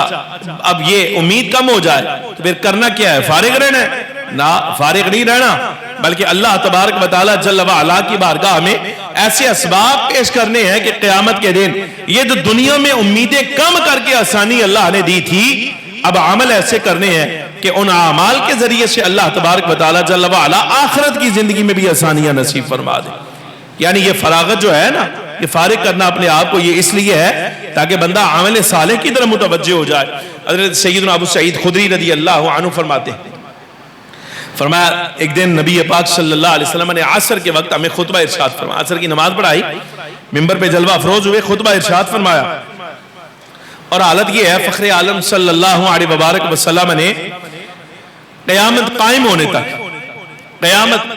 Speaker 1: اب یہ امید کم ہو جائے تو پھر کرنا کیا ہے؟ فارغ رہنا ہے؟ نہ، فارغ نہیں رہنا، بلکہ اللہ تبارک و تعالی جل وعلا کی بارگاہ میں ایسے اسباب پیش کرنے ہیں کہ قیامت کے دن یہ جو دنیا میں امیدیں کم کر کے آسانی اللہ نے دی تھی، اب عمل ایسے کرنے ہیں کہ ان اعمال کے ذریعے سے اللہ تبارک و تعالی جل وعلا آخرت کی زندگی میں بھی آسانیاں نصیب فرما دے۔ یعنی یہ فراغت جو ہے نا، یہ فارغ کرنا اپنے آپ کو، یہ اس لیے ہے تاکہ بندہ عمل صالح کی طرف متوجہ ہو جائے۔ حضرت سیدنا ابو سعید خدری رضی اللہ عنہ فرماتے ہیں، فرمایا ایک دن نبی پاک صلی اللہ علیہ وسلم نے عصر کے وقت ہمیں خطبہ ارشاد فرمایا، عصر کی نماز پڑھائی، ممبر پہ جلوہ افروز ہوئے، خطبہ ارشاد فرمایا، اور حالت یہ ہے فخر عالم صلی اللہ علیہ وبارک وسلم نے قیامت قائم ہونے تک،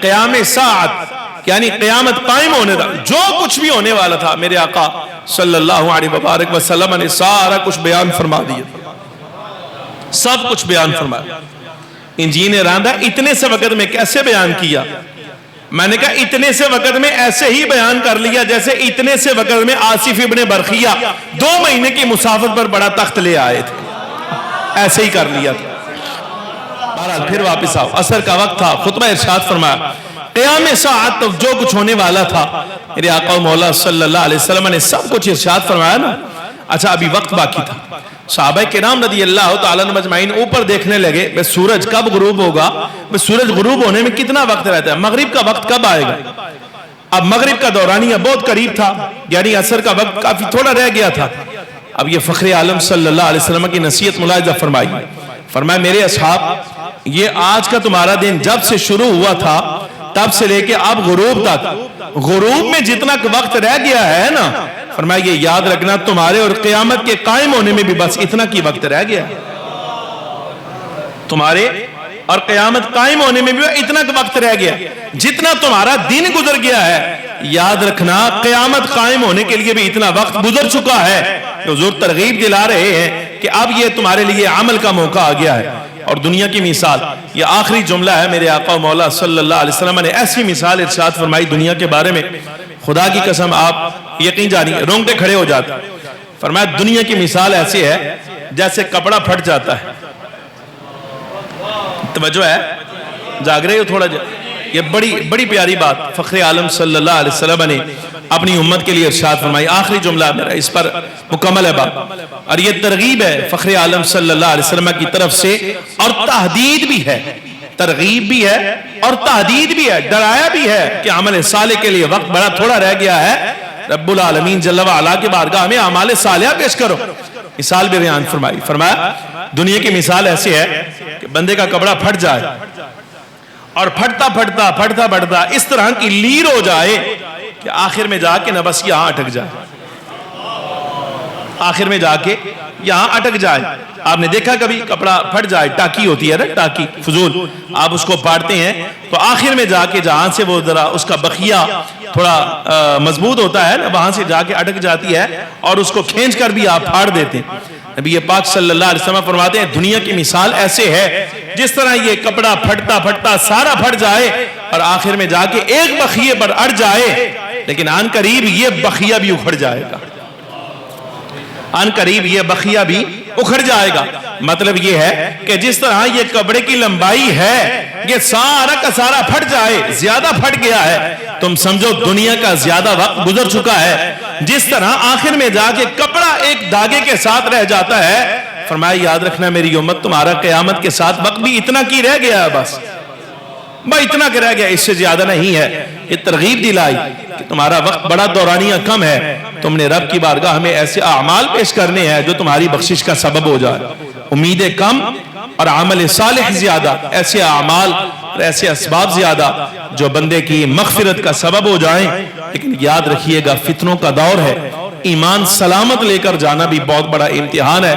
Speaker 1: قیام ساعت یعنی قیامت قائم ہونے تک جو کچھ بھی ہونے والا تھا، میرے آقا صلی اللہ علیہ وبارک وسلم نے سارا کچھ بیان فرما دیا، سب کچھ بیان فرمایا۔ انجین راندہ اتنے سے وقت میں کیسے بیان کیا؟ میں نے کہا اتنے سے وقت میں ایسے ہی بیان کر لیا جیسے اتنے سے وقت میں آصف ابن برخیہ 2 مہینے کی مسافت پر بڑا تخت لے آئے تھے، ایسے ہی کر لیا تھا۔ بہرحال پھر واپس آؤ، عصر کا وقت تھا، خطبہ ارشاد فرمایا، قیام ساعت تک جو کچھ ہونے والا تھا، میرے آقا مولا صلی اللہ علیہ وسلم نے سب کچھ ارشاد فرمایا نا۔ اچھا، ابھی وقت باقی تھا، صحابہ کرام رضی اللہ تعالیٰ مجمعین اوپر دیکھنے لگے، بے سورج کب غروب ہوگا، بے سورج غروب ہونے میں کتنا وقت رہتا ہے، مغرب کا وقت کب آئے گا؟ اب مغرب کا دورانیہ بہت قریب تھا، یعنی عصر کا وقت کافی تھوڑا رہ گیا تھا۔ اب یہ فخر عالم صلی اللہ علیہ وسلم کی نصیحت ملاحظہ فرمائی، فرمایا میرے اصحاب، یہ آج کا تمہارا دن جب سے شروع ہوا تھا تب سے لے کے اب غروب تک، غروب میں جتنا وقت رہ گیا ہے نا، فرمایا یہ یاد رکھنا تمہارے اور قیامت کے قائم ہونے میں بھی بس اتنا کی وقت رہ گیا، تمہارے اور قیامت قائم ہونے میں بھی اتنا وقت رہ گیا، جتنا تمہارا دن گزر گیا ہے، یاد رکھنا قیامت قائم ہونے کے لیے بھی اتنا وقت گزر چکا ہے۔ حضور ترغیب دلا رہے ہیں کہ اب یہ تمہارے لیے عمل کا موقع آ گیا ہے، اور دنیا کی مثال، یہ آخری جملہ ہے میرے آقا و مولا صلی اللہ علیہ وسلم نے ایسی مثال ارشاد فرمائی دنیا کے بارے میں، خدا کی قسم آپ یقین جانیے رونگٹے کھڑے ہو جاتے. فرمایا دنیا کی مثال ایسی ہے جیسے کپڑا پھٹ جاتا ہے. توجہ ہے، جاگ رہے ہو تھوڑا یہ بڑی پیاری بات فخر عالم صلی اللہ علیہ وسلم نے اپنی امت کے لیے ارشاد فرمائی. آخری جملہ میرا اس پر مکمل ہے بات، اور یہ ترغیب ہے فخر عالم صلی اللہ علیہ وسلم کی طرف سے، اور تحدید بھی ہے، ترغیب بھی ہے اور تحدید بھی ہے، ڈرایا بھی ہے کہ عمل صالح کے لیے وقت بڑا تھوڑا رہ گیا ہے. رب العالمین جل وعلا کے بارگاہ میں اعمال صالحہ پیش کرو. مثال بھی بیان فرمائی. فرمایا دنیا کی مثال ایسی ہے کہ بندے کا کپڑا پھٹ جائے اور پھٹتا اس طرح کی لیر ہو جائے کہ آخر میں جا کے نہ بس یہاں اٹک جائے، آخر میں جا کے یہاں اٹک جائے. آپ نے دیکھا کبھی کپڑا پھٹ جائے، ٹاکی ہوتی ہے نا، ٹاکی فضول، آپ اس کو پاڑتے ہیں تو آخر میں جا کے جہاں سے وہ ذرا اس کا بخیہ تھوڑا مضبوط ہوتا ہے وہاں سے جا کے اٹک جاتی ہے اور اس کو کھینچ کر بھی آپ پھاڑ دیتے ہیں. نبی پاک صلی اللہ علیہ وسلم فرماتے ہیں دنیا کی مثال ایسے ہے جس طرح یہ کپڑا پھٹتا سارا پھٹ جائے اور آخر میں جا کے ایک بخیے پر اڑ جائے، لیکن آن قریب یہ بخیہ بھی اکھڑ جائے گا، آن قریب یہ بخیہ بھی اکھڑ جائے گا. مطلب یہ ہے کہ جس طرح یہ کپڑے کی لمبائی ہے یہ سارا کا سارا پھٹ جائے، زیادہ پھٹ گیا ہے، تم سمجھو دنیا کا زیادہ وقت گزر چکا ہے. جس طرح آخر میں جا کے کپڑا ایک دھاگے کے ساتھ رہ جاتا ہے، فرمایا یاد رکھنا میری امت تمہارا قیامت کے ساتھ وقت بھی اتنا کی رہ گیا ہے، بس اتنا کہ رہ گیا، اس سے زیادہ نہیں ہے. یہ ترغیب دلائی کہ تمہارا وقت بڑا دورانیہ کم ہے، تم نے رب کی بارگاہ ہمیں ایسے اعمال پیش کرنے ہیں جو تمہاری بخشش کا سبب ہو جائے. امیدیں کم اور عمل صالح زیادہ، ایسے اعمال اور ایسے اسباب زیادہ جو بندے کی مغفرت کا سبب ہو جائیں. لیکن یاد رکھیے گا فتنوں کا دور ہے، ایمان سلامت لے کر جانا بھی بہت بڑا امتحان ہے.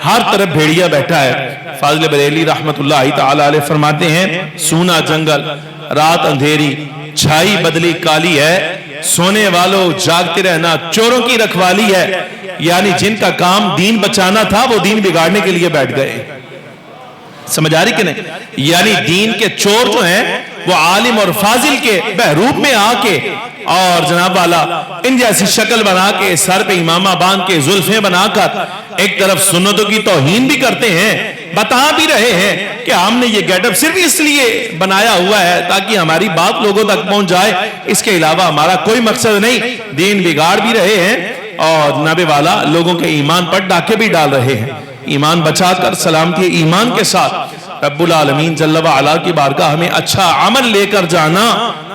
Speaker 1: ہر طرف بھیڑیا بیٹھا ہے. فاضل بریلی رحمت اللہ تعالی علیہ فرماتے ہیں سونا جنگل رات اندھیری چھائی بدلی کالی ہے، سونے والوں جاگتے رہنا چوروں کی رکھوالی ہے. یعنی جن کا کام دین بچانا تھا وہ دین بگاڑنے کے لیے بیٹھ گئے. سمجھ آ رہی کہ نہیں؟ یعنی دین کے چور جو ہیں وہ عالم اور فاضل کے بہروپ میں آ کے اور جناب والا ان جیسی شکل بنا کے سر پہ امامہ باندھ کے زلفیں بنا کر ایک طرف سنتوں کی توہین بھی کرتے ہیں، بتا بھی رہے ہیں کہ ہم نے یہ گیٹ اپ صرف اس لیے بنایا ہوا ہے تاکہ ہماری بات لوگوں تک پہنچ جائے، اس کے علاوہ ہمارا کوئی مقصد نہیں. دین بگاڑ بھی رہے ہیں اور جناب والا لوگوں کے ایمان پر ڈاکے بھی ڈال رہے ہیں. ایمان بچا کر سلامتی ایمان کے ساتھ رب العالمین جل وعلا کی بارگاہ ہمیں اچھا عمل لے کر جانا،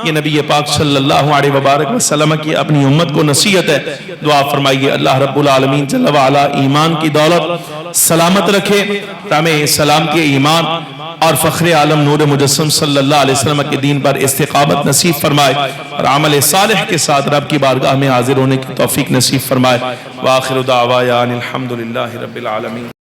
Speaker 1: یہ نبی پاک صلی اللہ علیہ وبارک وسلم کی اپنی امت کو نصیحت ہے. دعا فرمائیے اللہ رب العالمین جل وعلا ایمان کی دولت سلامت رکھے، ہمیں سلامتی ایمان اور فخر عالم نور مجسم صلی اللہ علیہ وسلم کے دین پر استقامت نصیب فرمائے اور عمل صالح کے ساتھ رب کی بارگاہ میں حاضر ہونے کی توفیق نصیب فرمائے. وآخر دعوانا الحمدللہ رب العالمین.